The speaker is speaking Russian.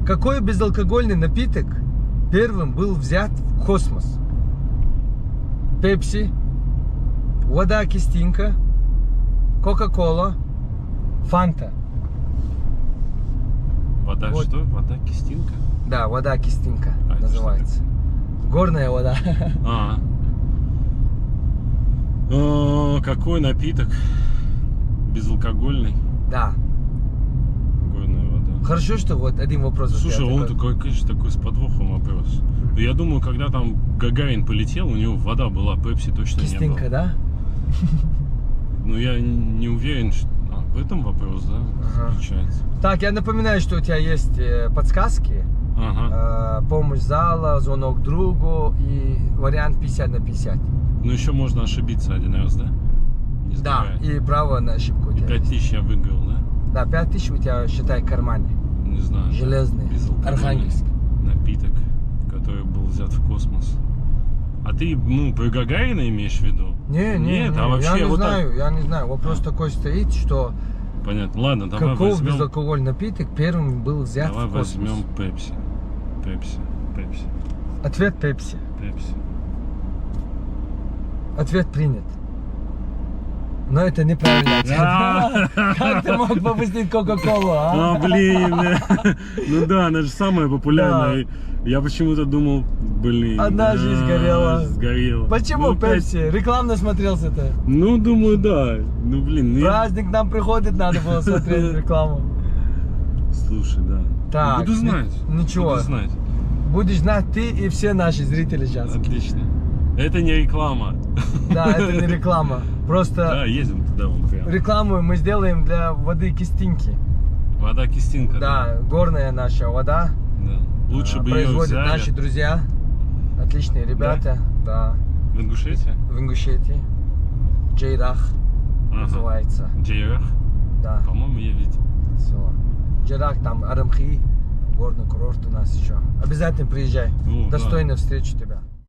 Какой безалкогольный напиток первым был взят в космос? Пепси, вода Кистинка, Кока-Кола, Фанта. Вода Вот. что? Вода Кистинка? Да, вода Кистинка А это называется. Горная вода. Какой напиток? Безалкогольный? Да. Горная вода. Хорошо, что вот один вопрос. Слушай, у тебя он такой. такой, конечно, такой с подвохом вопрос. Но я думаю, когда там Гагарин полетел, у него вода была, Пепси точно не Кистинка, было. да? Ну, я не уверен, что... в этом вопрос, да, заключается. Так, я напоминаю, что у тебя есть подсказки. Ага. Помощь зала, звонок другу и вариант 50 на 50. Ну, еще можно ошибиться один раз, да? Не Да, сдавая. и право на ошибку у И тебя 5000 я выиграл, да? Да, 5000 у тебя, считай, в кармане. Не знаю. Железный, Безалкогольный архангельский. напиток, который был взят в космос. А ты, про Гагарина имеешь в виду? Нет, а вообще я не вот знаю, я не знаю. Вопрос такой стоит, что так. Понятно. Ладно, давай каков возьмем. безалкогольный напиток первым был взят Давай в космос? возьмем Пепси. Пепси. Ответ Пепси. Пепси. Ответ принят. Но это неправильный ответ. Как ты мог попустить Кока-Колу, а? Блин. Ну да, она же самая популярная. Я почему-то думал, Одна жизнь горела. Сгорела. Почему Ну, опять- Пепси? Рекламно смотрелся-то. Ну, думаю, да. Ну, блин. Праздник нам приходит, надо было смотреть рекламу. Слушай, да. Так, Буду знать. ничего. Буду знать. Будешь знать ты и все наши зрители сейчас. Отлично. Это не реклама. Да, это не реклама. Да, Просто едем туда вон прямо. рекламу мы сделаем для воды Кистинки. Вода Кистинка. Да, горная наша вода. Да. Лучше бы ее Производят взяли. наши друзья. Отличные ребята. Да. В Ингушетии? В Ингушетии. Джейрах называется. Джейрах? Да. По-моему, я видел. Село. Джейрах, там Арамхи. Горный курорт у нас еще. Обязательно приезжай. Ну, да. Достойно встречу тебя.